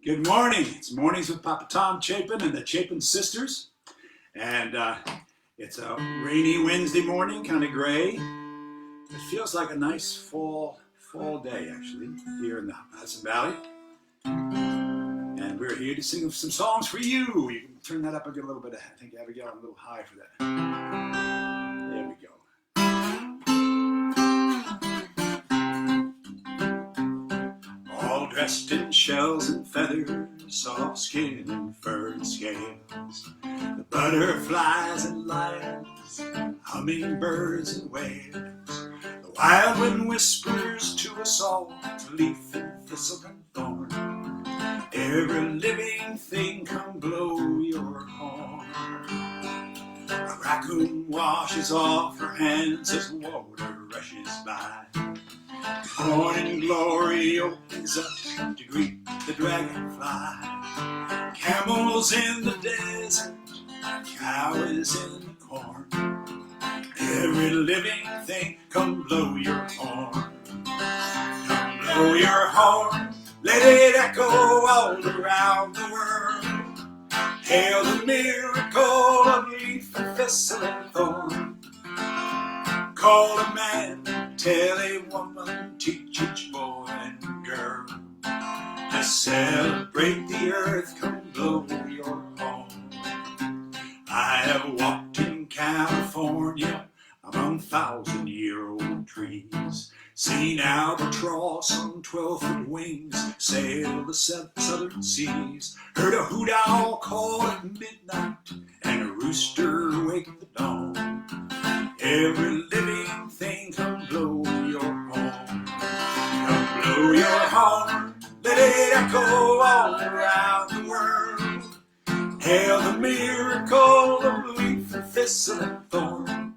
Good morning. It's Mornings with Papa Tom Chapin and the Chapin sisters. And it's a rainy Wednesday morning, kind of gray. It feels like a nice fall day, actually, here in the Hudson Valley. And we're here to sing some songs for you. You can turn that up and get a little bit, I think, Abigail, a little high for that. There we go. All dressed in shells and feathers, soft skin and fur and scales, the butterflies and lions, hummingbirds and whales, the wild wind whispers to us all, to leaf and thistle and thorn. Every living thing come blow your horn. A raccoon washes off her hands as water rushes by. Morning glory opens up to greet the dragonfly. Camels in the desert, cows in the corn. Every living thing, come blow your horn. Come blow your horn, let it echo all around the world. Hail the miracle of leaf and thistle and thorn. Call a man, tell a woman, teach each boy and girl. To celebrate the earth, come blow your horn. I have walked in California among 1,000-year-old trees, seen albatross on 12-foot wings sail the southern seas, heard a hoot owl call at midnight and a rooster wake the dawn. Every living thing, come blow your horn. Come blow your horn, let it echo all around the world. Hail the miracle of leaf and thistle and thorn.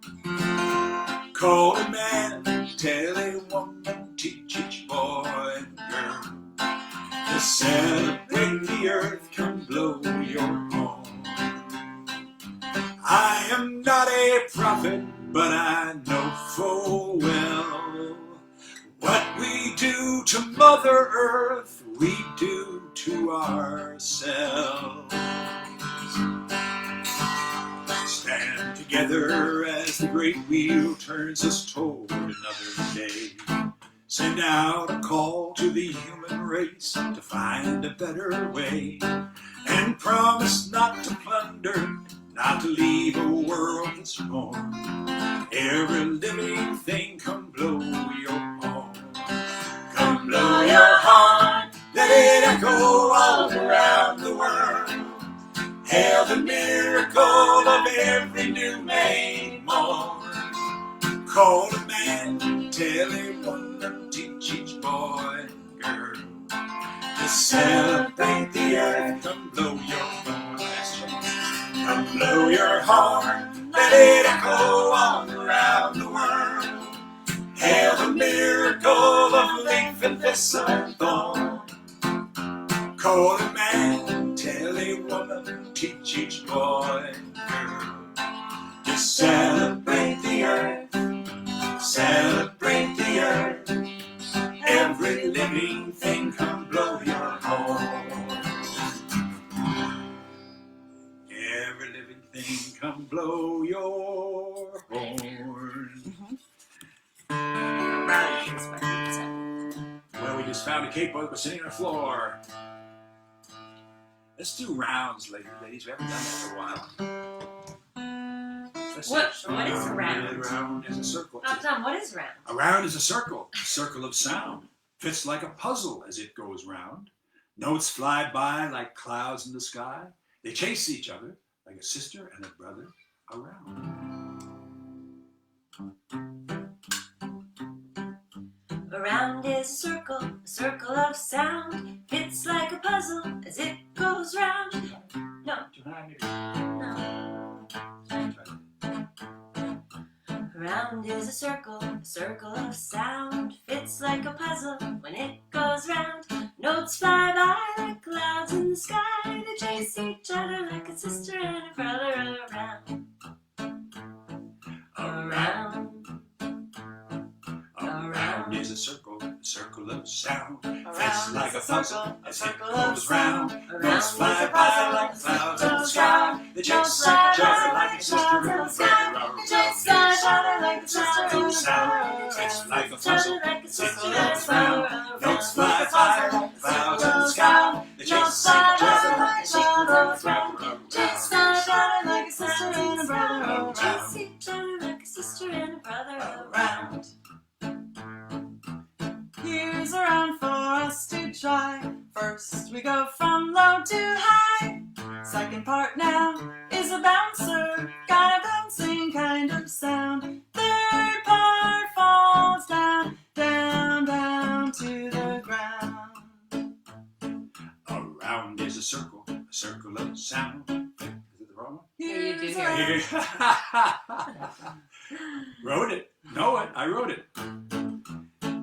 Call a man, tell a woman, teach each boy and girl. To celebrate the earth, come blow your horn. I am not a prophet, but I know full well what we do to Mother Earth, we do to ourselves. Stand together as the great wheel turns us toward another day. Send out a call to the human race to find a better way, and promise not to plunder, not to leave a world that's torn. Every living thing, come blow your horn. Come blow your horn, let it echo all around the world. Hail the miracle of every new made morn. Call a man, tell a woman, teach each boy and girl. To celebrate the earth, come blow your horn. Come blow your horn, let it echo all around the world. Hail the miracle of leaf and thistle and thorn. Call a man, tell a woman, teach each boy and girl. To celebrate the earth, celebrate the earth. Every living thing, come blow your horn. Every living thing, come blow your horn. Well, we just found a cake while we're sitting on the floor. Let's do rounds, ladies. We haven't done that for a while. What is a round? A round is a circle. Tom, what is round? A round is a circle of sound. Fits like a puzzle as it goes round. Notes fly by like clouds in the sky. They chase each other like a sister and a brother around. A round is a circle of sound. Fits like a puzzle as it goes round. No. A round is a circle of sound. Fits like a puzzle when it goes round. Notes fly by like clouds in the sky. They chase each other like a sister and a brother around. A round is a circle circle of sound. Around Fits like a is puzzle as it circle of goes round. sound. Notes Around fly is a by puzzle like as it clouds in the goes sky. round. They Notes chase fly each other by like a like sister clouds and in a the sky. brother. They chase each other like a sister and a brother. Fits like a Each other puzzle like a as sister it and a goes round. brother. Notes Like fly a by puzzle like as it clouds in the goes sky. round. They Notes chase fly each other by like a like sister and a clouds brother. Chase each other like a sister and a brother. Chase each other like a sister and a brother around. Here's a round for us to try. First we go from low to high. Second part now is a bouncer, got a bouncing kind of sound. Third part falls down, down, down to the ground. Around is a circle of sound. Is it the wrong one? Yeah, you do Here's hear a- it. Wrote it. Know it. I wrote it.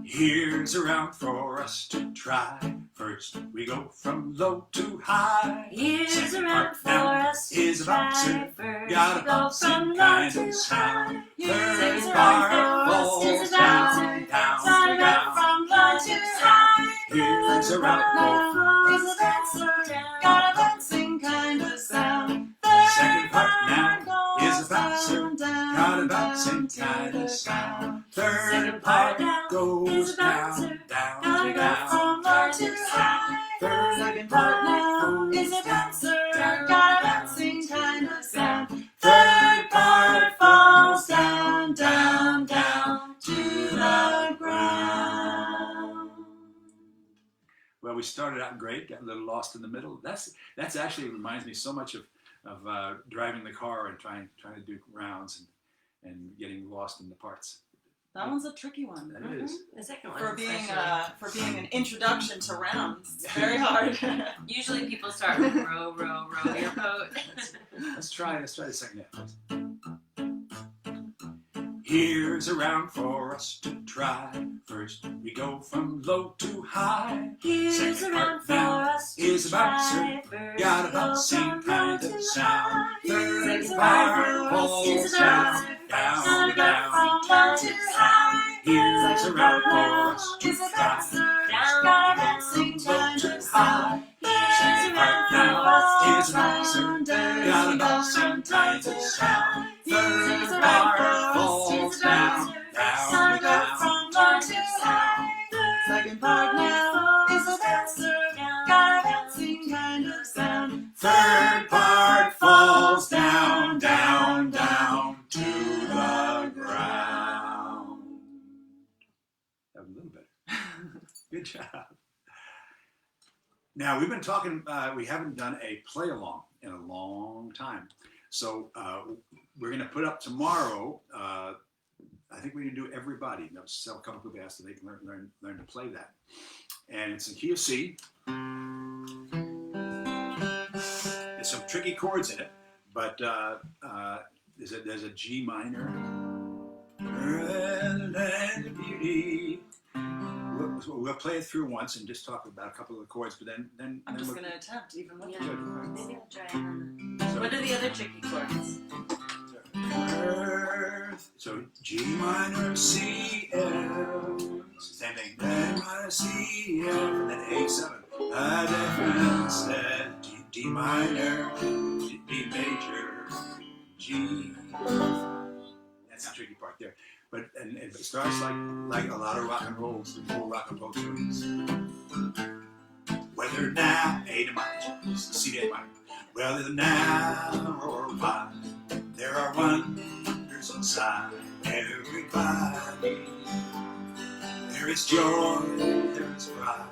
Here's a round for us to try. First we go from low to high. Here's Second a round part for now us is to a try. bouncer. First Got a we go bouncing from low kind to of sound. high. Third Here's a part round for us falls is a down, bouncer. down, Sorry, down. from low to high. Here's a round Now for is a bouncer, down. got a bouncing kind of sound. Second part now goes is a bouncer. down, Got a down, bouncing down to kind the of sound. ground. Third Second part part now is goes a bouncer. down, down, Gotta go down. From low to high. Third Second part now goes is a bouncer, down, got a down, bouncing kind of sound. Third Part falls down, down, down to the ground. Well, we started out great, got a little lost in the middle. That's actually reminds me so much of driving the car and trying to do rounds and getting lost in the parts. That one's a tricky one. That is. The second one, For being especially. an introduction to rounds, it's very hard. Usually people start with row, row, row your boat. Let's try the second half. Here's a round for us to try. First we go from low to high. Here's Second a round part for now us to is a bouncer. try. First Got a we go bouncing from kind low of to sound. high. Third Second part part falls is a down, bouncer. down, Gotta go down. from low to high. Here's a round for us to Is a try. bouncer, Down, got a down, bouncing low kind to of high. sound. Second part now is a bouncer. Got a bouncing kind of sound. Third part falls down, down, down. From low to high. Second part now is a bouncer, got a bouncing kind of sound. Third part falls down, down, down to the ground. That was a little better. Good job. Now, we've been talking, we haven't done a play along in a long time. So we're going to put up tomorrow, I think we can do Everybody. So a couple people asked if they can learn to play that. And it's in key of C. There's some tricky chords in it, but there's a G minor. Earl, land of beauty. We'll play it through once and just talk about a couple of the chords, but then I'm just we'll- going to attempt even with Yeah. the Good. Maybe I'll try it. So- What are the other tricky chords? Earth. So G minor, C, F. Same thing. Then minor, C, F, and then A7. A different set. D minor, D major, G. That's the tricky part there. But and it starts like a lot of rock and rolls, the full rock and roll tunes. Whether now A to minor, C to A minor. Whether now or wide, there are wonders inside everybody. There is joy, there is pride,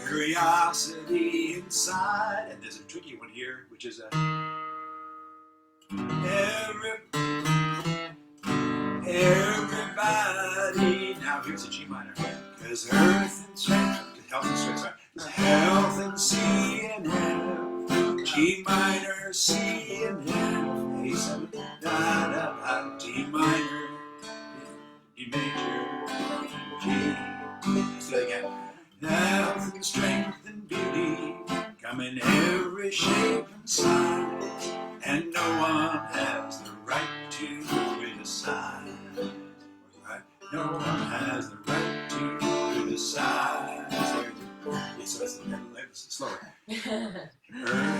curiosity inside, and there's a tricky one here, which is everybody. Now here's a G minor. Cause earth and strength, health and strength, sorry. There's health and C and F. G minor, C and F. A7, da da da. D minor, D major, G. Let's do it again. Health and strength and beauty come in every shape and size, and no one has the right to criticize. Right? No one has the right to criticize. so it's a little slower. Her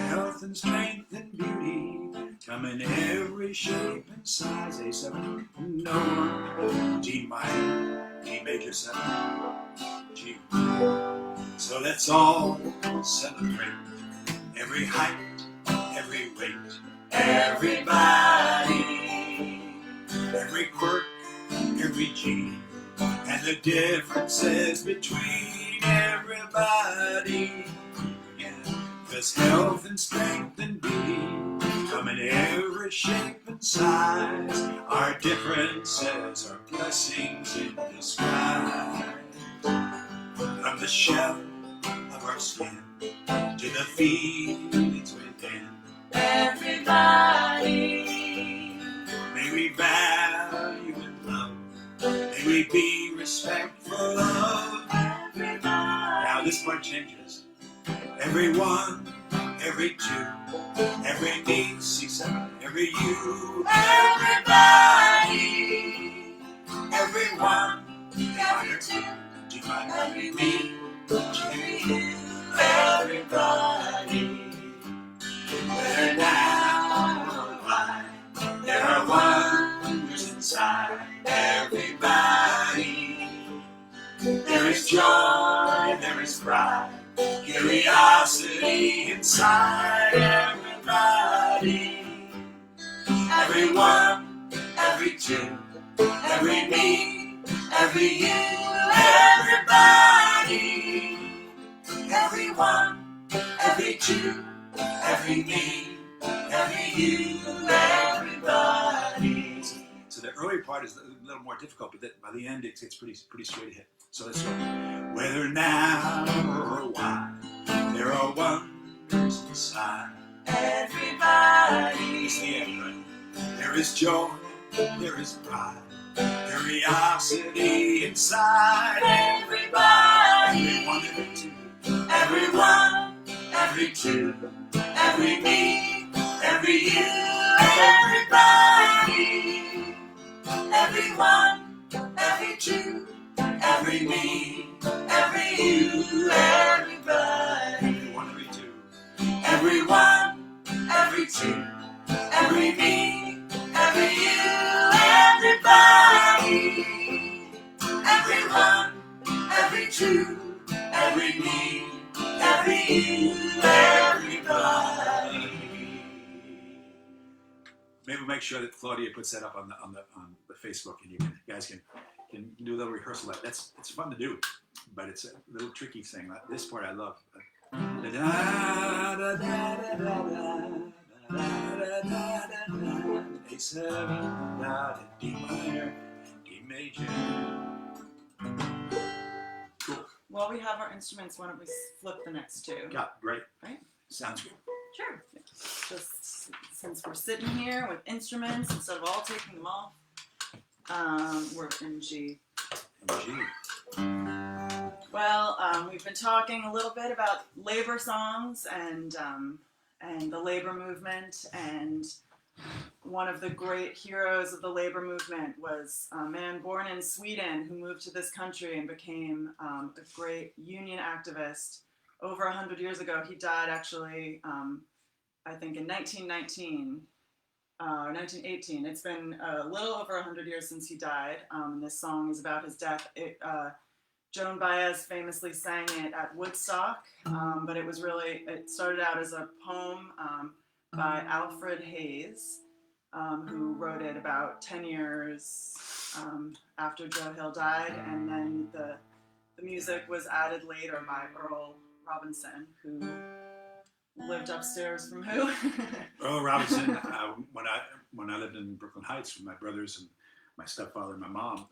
health and strength and beauty come in every shape and size. A7, no one. G minor, G major 7, G. So let's all celebrate every height, every weight, everybody, every quirk, every gene, and the differences between everybody. Yeah. 'Cause health and strength and beauty come in every shape and size. Our differences are blessings in disguise. From the shell of our skin to the feelings within, everybody, may we value and love. May we be respectful of everybody. Now this part changes. Every one, every two, every me, C7, every you, everybody, every one, every two, G minor, every me, every you, everybody. Whether now or why, there are wonders inside everybody. There is joy, there is pride, curiosity inside everybody. Everyone, every two, every me, every you, everybody. Everyone, every two, every me, every you, everybody. So the early part is a little more difficult, but by the end it's pretty straight ahead. So let's go. Whether now or why, there are wonders inside everybody. It's the end, right? There is joy, there is pride, curiosity inside everybody. Everyone, every two, everyone, every two, every me, every you, everybody. Everyone, every two, every me, every you, everybody. Everyone, every two, everyone, every two, every me, every you, everybody. Everyone, every two, every me, every you, everybody. Maybe we'll make sure that Claudia puts that up on the Facebook, and you guys can do a little rehearsal of that. It's fun to do, but it's a little tricky thing. This part I love. A7, D minor, D major. Cool. While we have our instruments, why don't we flip the next two? Yeah, great. Right? Sounds good. Sure. Just since we're sitting here with instruments, instead of all taking them off, we're in G. In G. Well, we've been talking a little bit about labor songs and the labor movement, and one of the great heroes of the labor movement was a man born in Sweden who moved to this country and became a great union activist over 100 years ago. He died actually, I think in 1919, 1918. It's been a little over 100 years since he died, and this song is about his death. Joan Baez famously sang it at Woodstock, but it started out as a poem by Alfred Hayes, who wrote it about 10 years after Joe Hill died, and then the music was added later by Earl Robinson, who lived upstairs from who? Earl Robinson. When I lived in Brooklyn Heights with my brothers and my stepfather and my mom,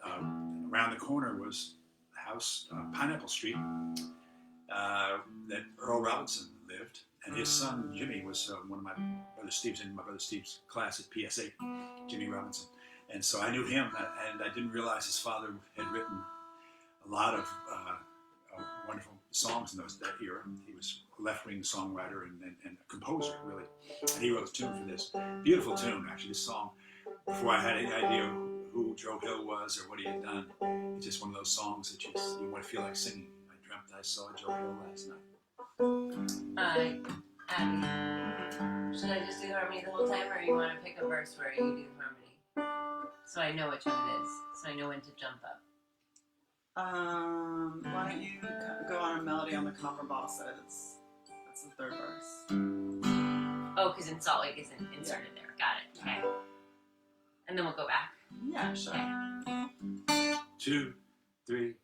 around the corner was the house, Pineapple Street, that Earl Robinson lived, and his son Jimmy was one of my brother Steve's in my brother Steve's class at PS8, Jimmy Robinson, and so I knew him, and I didn't realize his father had written a lot of wonderful songs in that era. He was a left-wing songwriter and a composer, really. And he wrote the tune for this. Beautiful tune, actually, this song. Before I had any idea who Joe Hill was or what he had done, it's just one of those songs that you want to feel like singing. I dreamt I saw Joe Hill last night. Abby, should I just do harmony the whole time, or you want to pick a verse where you do harmony? So I know which one it is, so I know when to jump up. Why don't you go on a melody on the copper bosses? That's the third verse. Oh, because Salt Lake isn't inserted there. Got it. Okay. And then we'll go back. Yeah, sure. Okay. 2, 3.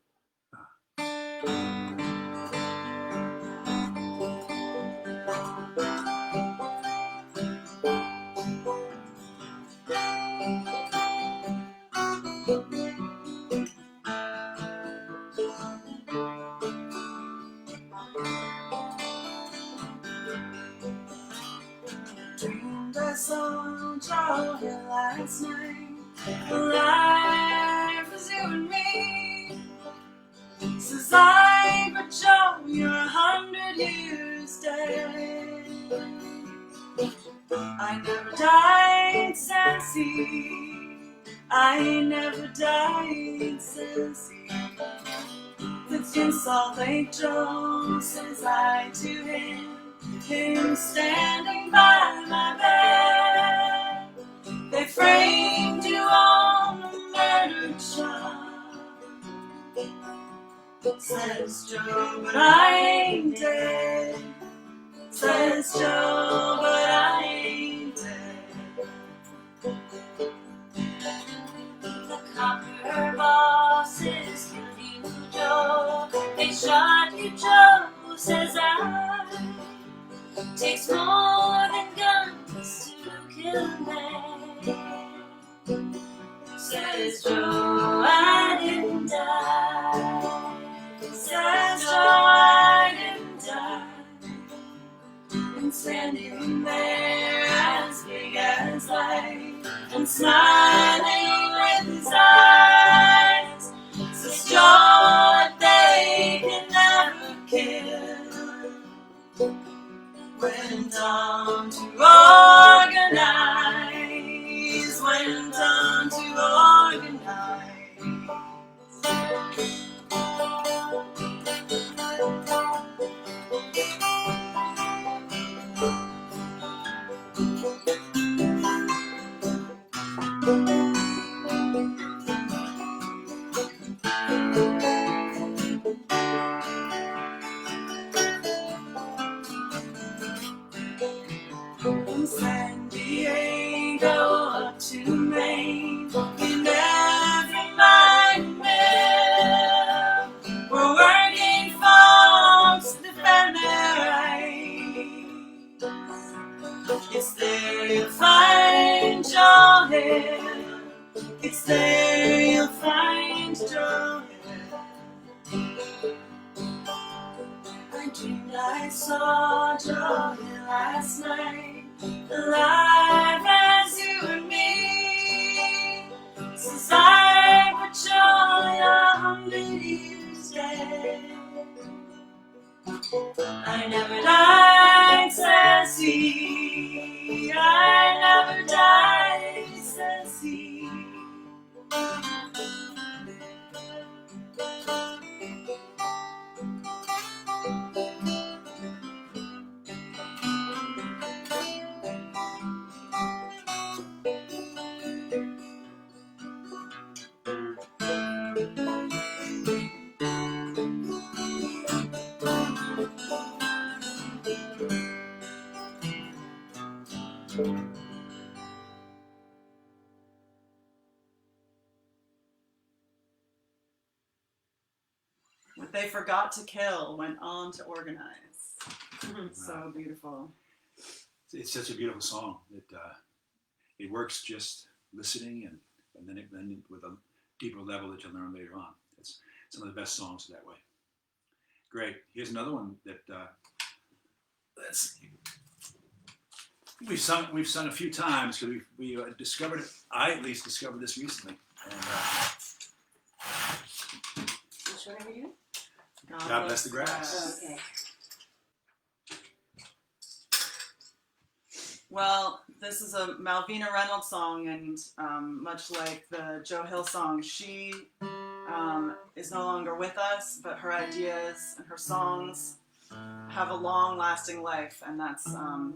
Dreamed I saw Joe here last night. Alive as you and me. Says I, but Joe, you're 100 years dead. I never died, says he. I never died, says he. It's in Salt Lake, Joe, says I to him. Him standing by my bed. They framed you on a murder charge, says Joe, but I ain't dead. Says Joe, but I ain't dead. The copper bosses killed you, Joe. They shot you, Joe, says I. Takes more than guns to kill a man. Says Joe, I didn't die. Says Joe, I didn't die. And standing there as big as life and smiling with his eyes, says Joe, that they can never kill. Went on to organize, went on to organize. From San Diego up to Maine, in every mine mill, we're working folks to defend their rights. It's there you'll find Joe Hill. It's there you'll find Joe Hill. I dreamed I saw Joe Hill last night, alive as you and me. Since I but Joe, 100 years dead. I never died, says he. I never died, says he. What they forgot to kill went on to organize. So beautiful. It's such a beautiful song. It works just listening and then with a deeper level that you'll learn later on. It's some of the best songs that way. Great. Here's another one that let's see. We've sung a few times because we discovered it. I at least discovered this recently. And, Which one are we doing? God Bless the Grass. Oh, okay. Well, this is a Malvina Reynolds song, and much like the Joe Hill song, she is no longer with us, but her ideas and her songs have a long-lasting life, and that's kind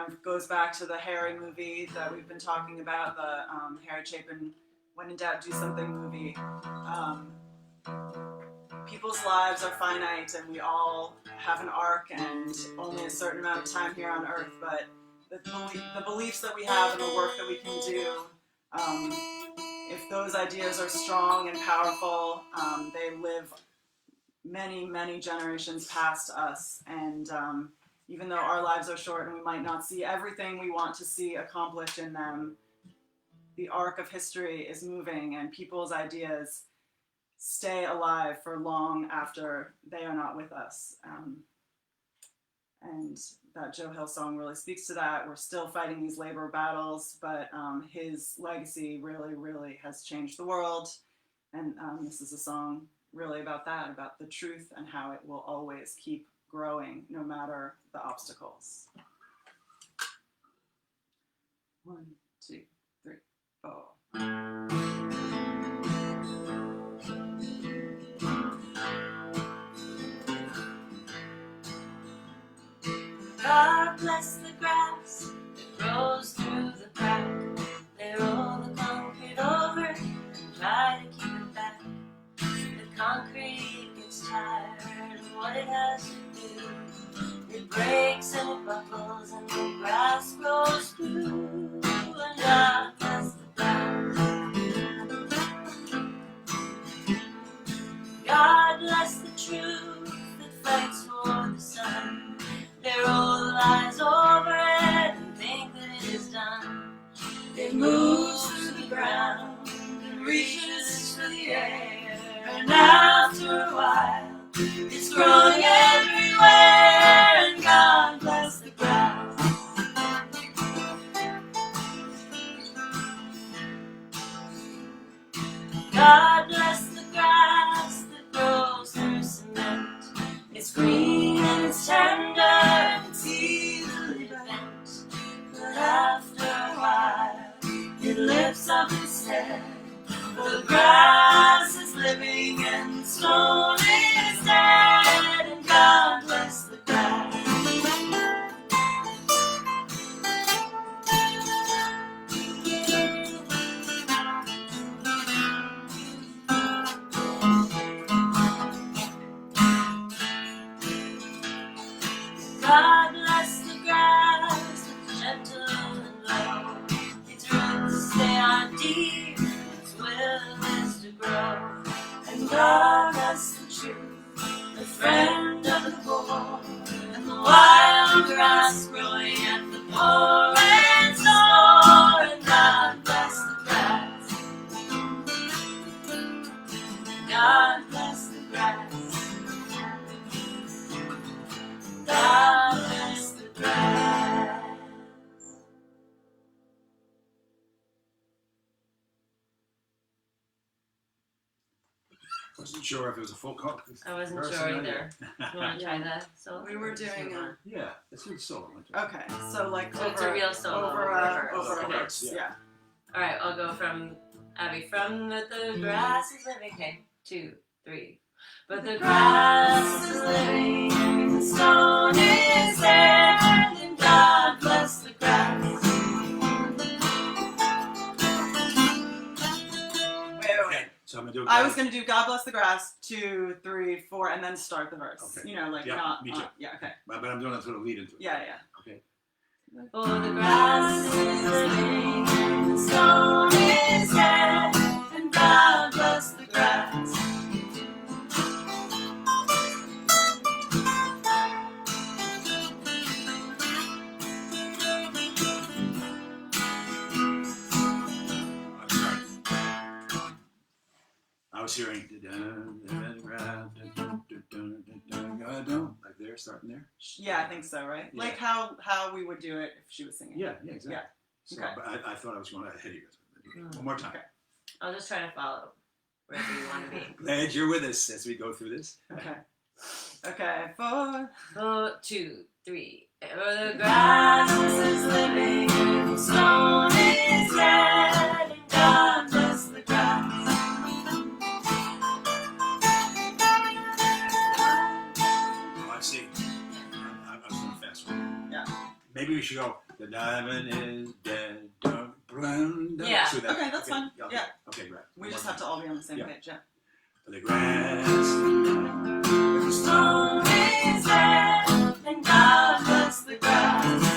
of goes back to the Harry movie that we've been talking about, the Harry Chapin When in Doubt Do Something movie. People's lives are finite, and we all have an arc and only a certain amount of time here on Earth, but the beliefs that we have and the work that we can do, if those ideas are strong and powerful, they live many, many generations past us. And even though our lives are short and we might not see everything we want to see accomplished in them, the arc of history is moving, and people's ideas stay alive for long after they are not with us. And that Joe Hill song really speaks to that. We're still fighting these labor battles, but his legacy really, really has changed the world. And this is a song really about that, about the truth and how it will always keep growing no matter the obstacles. 1, 2, 3, 4. God bless the grass that grows through the crack. They roll the concrete over and try to keep it back. The concrete gets tired of what it has to do. It breaks and it buckles and the grass grows through. And God bless the grass. God bless the truth that fights for the sun. They roll the lies over it and think that it is done. It moves through the ground and reaches for the air. And after a while, it's growing everywhere. And God bless the grass. God bless the grass that grows through cement. It's green and it's tender and it's easily bent. But after a while, it lifts up instead. For the grass is living and the stone is dead. And God bless the grass. God bless the grass, it's gentle and low. Its roots stay on deep, its will is to grow. And God bless the truth, the friend of the poor, and the wild grass growing at the poor man's door. And God bless the grass. God bless the grass. God bless the grass. Wasn't sure if it was a full call. I wasn't sure either. You want to try that? So We were doing a... Yeah, it's a solo. Okay, so like So it's a real solo. over a verse, Yeah. yeah. All right, I'll go from Abby. From the grass is living. Okay, 2, 3. But the grass is living, the stone is there, and God bless the grass. Wait. So I'm gonna do. I was gonna do God bless the grass, 2, 3, 4, and then start the verse. Okay. You know, like Yeah, not. me too. Yeah. Okay. But I'm doing a sort of lead into it. Yeah. Okay. For the grass is living, the stone is dead, and God bless the grass. I was hearing like there, starting there. Yeah, I think so, right? Yeah. Like how we would do it if she was singing. Yeah, exactly. Yeah. So, Okay. but I thought I was going ahead of you guys. One more time. Okay. I'll just try to follow wherever you want to be. Glad you're with us as we go through this. Okay. Okay. 4. 2, 3. For the grass is living, the stone is dead, and God bless the grass. Oh, I see. Maybe we should go, the diamond is dead, dun, dun, dun. Yeah. So that, Okay, that's fine. Okay. Yeah. Okay, great. We just have to all be on the same Yeah. page, yeah. The grass. The stone is red, and God bless the grass.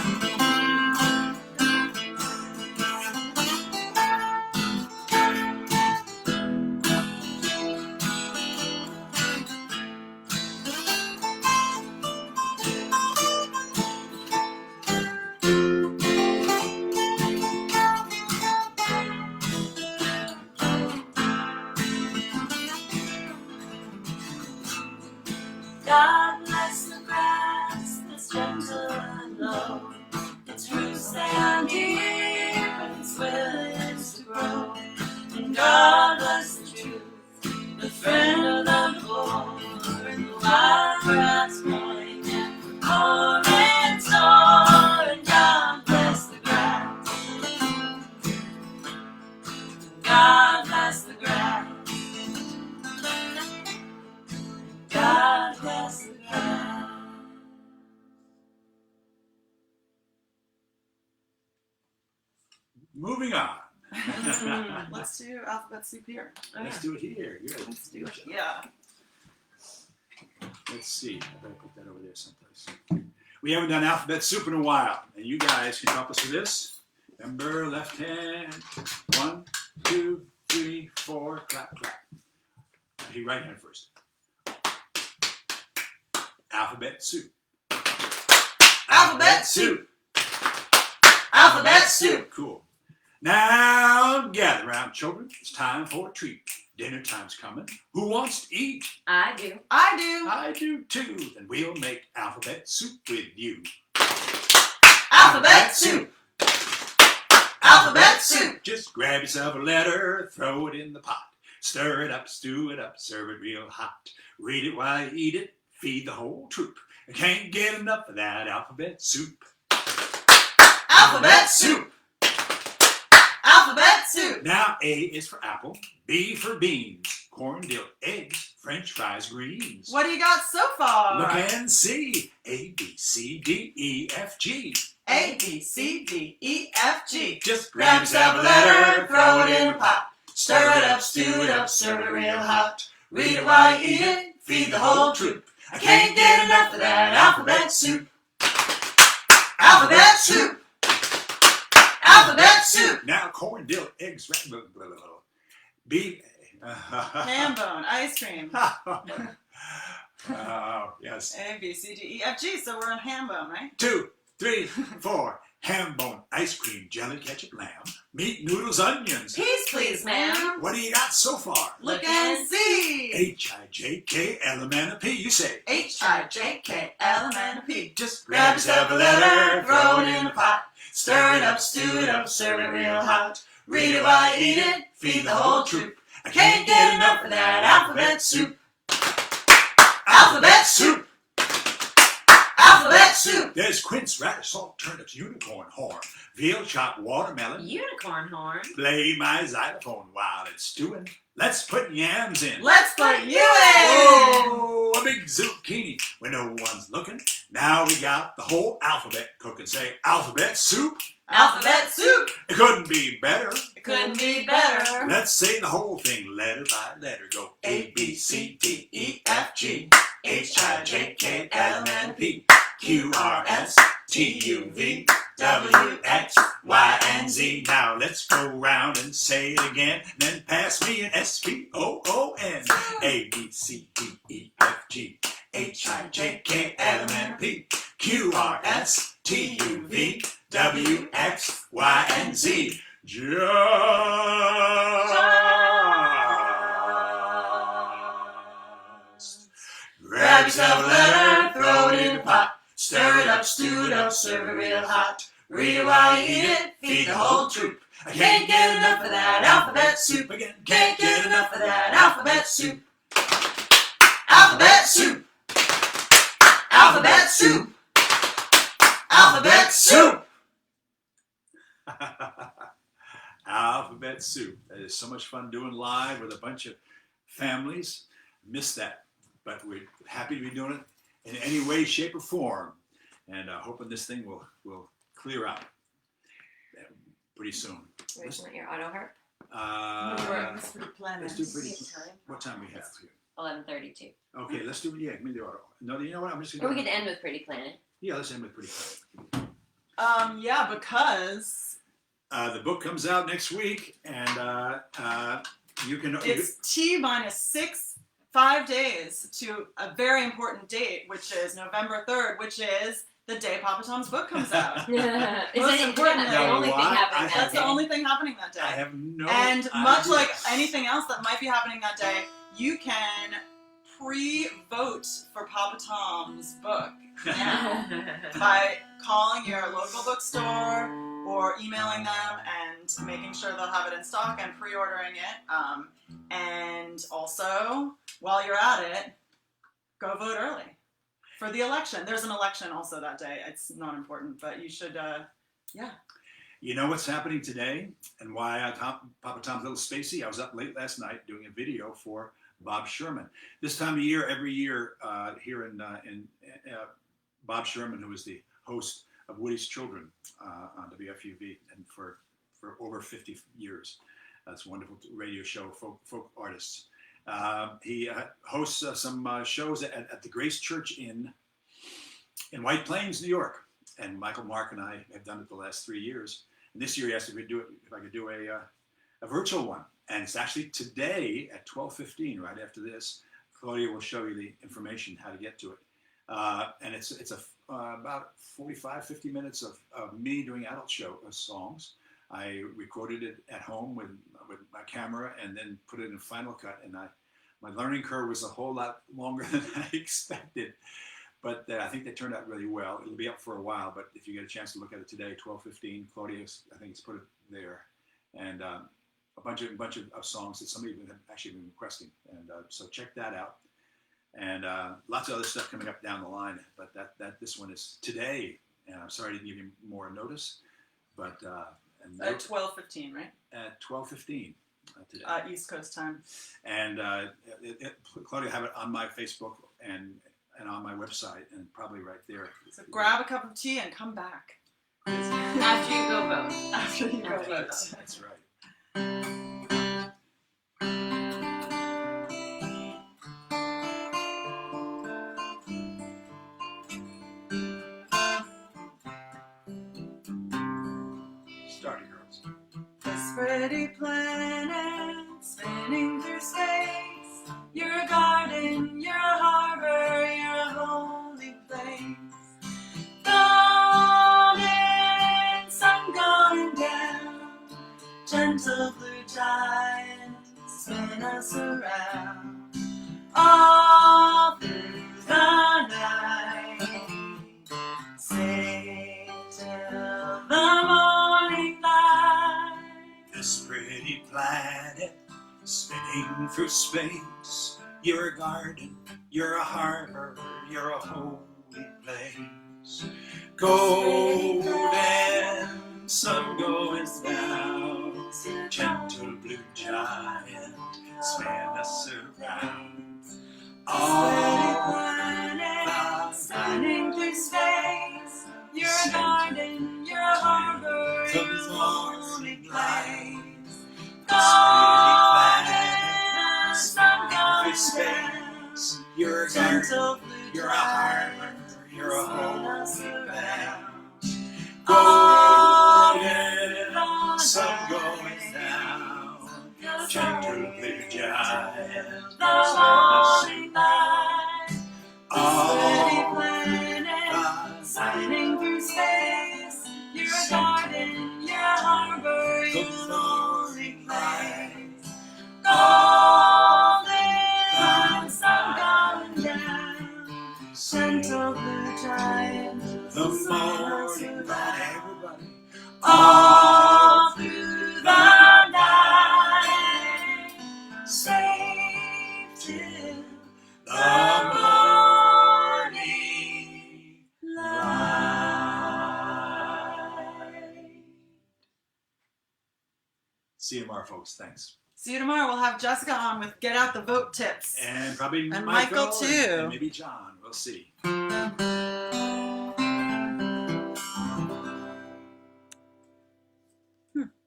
God bless the grass that's gentle and low. Its roots stand deep and its willingness to grow. And God bless the truth, the friend of the poor, and the wild grass growing and the corn and store. And God bless the grass. God bless the grass. God bless the grass. Moving on. Let's do alphabet soup here. Let's do it here. Good. Let's do it. Yeah. Let's see. I better put that over there someplace. We haven't done alphabet soup in a while, and you guys can help us with this. Remember, left hand. 1, 2, 3, 4. Clap, clap. Hey, right hand first. Alphabet soup. Alphabet soup. Alphabet soup. Cool. Now gather round, children. It's time for a treat. Dinner time's coming. Who wants to eat? I do. I do. I do too. Then we'll make alphabet soup with you. Alphabet soup. Alphabet soup. Just grab yourself a letter, throw it in the pot. Stir it up, stew it up, serve it real hot. Read it while you eat it, feed the whole troop. I can't get enough of that alphabet soup. Alphabet soup. Alphabet soup. Now A is for apple, B for beans, corn, dill, eggs, French fries, greens. What do you got so far? Look and see. A, B, C, D, E, F, G. A, B, C, D, E, F, G. Just Grab yourself a letter, throw it in a pot. Stir it up, stew it up, serve it real hot. Read it while you eat it, feed the whole troop. I can't get enough of that alphabet soup. Alphabet soup. Alphabet soup. Now corn, dill, eggs, blah, blah, blah, blah. B. Ham bone, ice cream. Yes. A, B, C, D, E, F, G. So we're on ham bone, right? 2, 3, 4. Ham bone, ice cream, jelly, ketchup, lamb, meat, noodles, onions. Peace, please, ma'am. What do you got so far? Look and see. H-I-J-K-L-M-N-O-P. You say. H-I-J-K-L-M-N-O-P. Just Grab yourself a letter, throw it in a pot. Stir it up, stew it up, serve it real hot. Read it while you eat it, feed the whole troop. I can't get enough of that alphabet soup. Alphabet soup. Alphabet soup. There's quince, radish, salt, turnips, unicorn horn, veal chop, watermelon. Unicorn horn. Play my xylophone while it's stewing. Let's put yams in. Let's put you in. Whoa, a big zucchini when no one's looking. Now we got the whole alphabet cooking. Say alphabet soup. Alphabet soup. It couldn't be better. It couldn't be better. Let's say the whole thing letter by letter. Go A, B, C, D, E, F, G, H, I, J, K, L, M, N, P, Q, R, S, T, U, V, W, X, Y, and Z. Now let's go round and say it again. Then pass me an S-P-O-O-N. A, B, C, D, E, F, G, H, I, J, K, L, M, N, P, Q, R, S, T, U, V, W, X, Y, and Z. Just grab yourself a letter, throw it in the pot. Stir it up, stew it up, serve it real hot. Read it while you eat it, feed the whole troop. I can't get enough of that alphabet soup again. Can't get enough of that alphabet soup. Alphabet soup. Alphabet soup. Alphabet soup. Alphabet soup. That is so much fun doing live with a bunch of families. Miss that, but we're happy to be doing it in any way, shape, or form, and hoping this thing will clear out pretty soon. Where do you want your auto harp? Let's do pretty. What time we have here? 11:32. Okay, let's do give me the auto. No, you know what? I'm just Or gonna. we could end with Pretty Planet. Yeah, let's end with pretty. Yeah, because The book comes out next week, and you can. it's T minus 5 days to a very important date, which is November 3rd, which is the day Papa Tom's book comes out. Is Most it important the only thing. thing happening that That's day? the only thing happening that day. I have no. And idea. much like anything else that might be happening that day, you can pre-vote for Papa Tom's book now by calling your local bookstore or emailing them and making sure they'll have it in stock and pre-ordering it. And also, while you're at it, go vote early for the election. There's an election also that day. It's not important, but you should, yeah. You know what's happening today, and why Papa Tom's Little Spacey? I was up late last night doing a video for Bob Sherman. This time of year, every year, here in Bob Sherman, who is the host of Woody's Children on WFUV, and for over 50 years, that's a wonderful radio show, folk artists. He hosts some shows at the Grace Church in White Plains, New York, and Michael, Mark, and I have done it the last 3 years. And this year, he asked if I could do a virtual one. And it's actually today at 12:15, right after this. Claudia will show you the information how to get to it. And it's about 45, 50 minutes of me doing adult show songs. I recorded it at home with my camera and then put it in Final Cut. And my learning curve was a whole lot longer than I expected. But I think they turned out really well. It'll be up for a while, but if you get a chance to look at it today, 12:15, Claudia, I think, has put it there. And a bunch of songs that somebody have actually been requesting. And so check that out. And lots of other stuff coming up down the line. But this one is today. And I'm sorry I didn't give you more notice. But At 12:15, right? At 12:15 today. East Coast time. And Claudia have it on my Facebook and on my website, and probably right there. So grab a cup of tea and come back. After you go vote. After you go vote. That's right. Starting girls. This pretty planet spinning through space. You're a garden, you're a harbor, you're a holy place. Golden sun going down, gentle blue giant, spin us around. All through the night, stay till the morning light. This pretty planet spinning through space. You're a garden, you're a harbor, you're a holy place. Golden sun going down, gentle blue giant, spin us around. Pretty planet spinning through space. You're a garden, you're a harbor, you're a holy place. Golden sun going down, You're a gentle garden, blue you're a harbor, giant, you're a holy spin us place. around. All Golden sun through going down, the gentle night, blue giant, the morning light. Pretty all planet spinning through space. You're a garden, you're a harbor, you're a holy place. Golden sun going down, gentle blue giant, the spin us morning around. light. Everybody. All through the night, safe till The morning light. See you tomorrow, folks. Thanks. See you tomorrow. We'll have Jessica on with Get Out the Vote tips. And probably And Michael, too. And maybe John. We'll see.